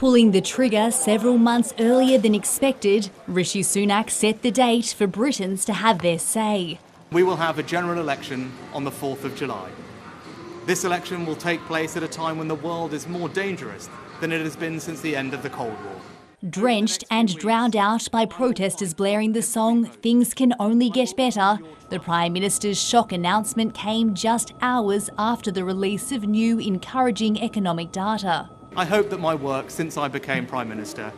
Pulling the trigger several months earlier than expected, Rishi Sunak set the date for Britons to have their say. We will have a general election on the 4th of July. This election will take place at a time when the world is more dangerous than it has been since the end of the Cold War. Drenched and drowned out by protesters blaring the song "Things Can Only Get Better," the Prime Minister's shock announcement came just hours after the release of new encouraging economic data. I hope that my work since I became Prime Minister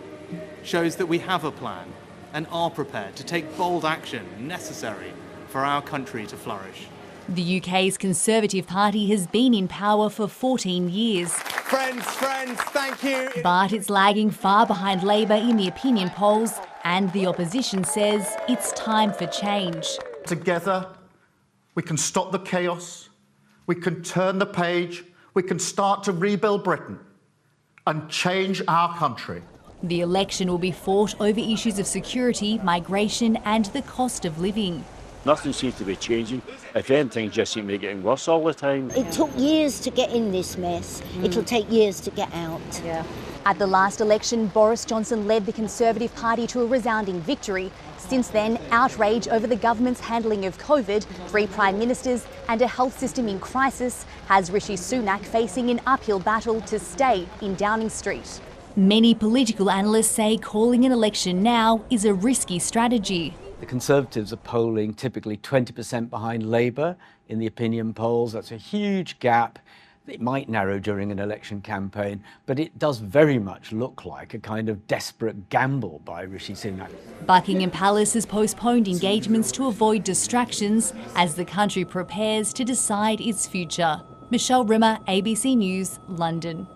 shows that we have a plan and are prepared to take bold action necessary for our country to flourish. The UK's Conservative Party has been in power for 14 years. Friends, thank you. But it's lagging far behind Labor in the opinion polls, and the opposition says it's time for change. Together, we can stop the chaos, we can turn the page, we can start to rebuild Britain and change our country. The election will be fought over issues of security, migration and the cost of living. Nothing seems to be changing. If anything, just seems to be getting worse all the time. It took years to get in this mess. It'll take years to get out. Yeah. At the last election, Boris Johnson led the Conservative Party to a resounding victory. Since then, outrage over the government's handling of COVID, 3 prime ministers and a health system in crisis has Rishi Sunak facing an uphill battle to stay in Downing Street. Many political analysts say calling an election now is a risky strategy. The Conservatives are polling typically 20% behind Labour in the opinion polls. That's a huge gap. It might narrow during an election campaign, but it does very much look like a kind of desperate gamble by Rishi Sunak. Buckingham Palace has postponed engagements to avoid distractions as the country prepares to decide its future. Michelle Rimmer, ABC News, London.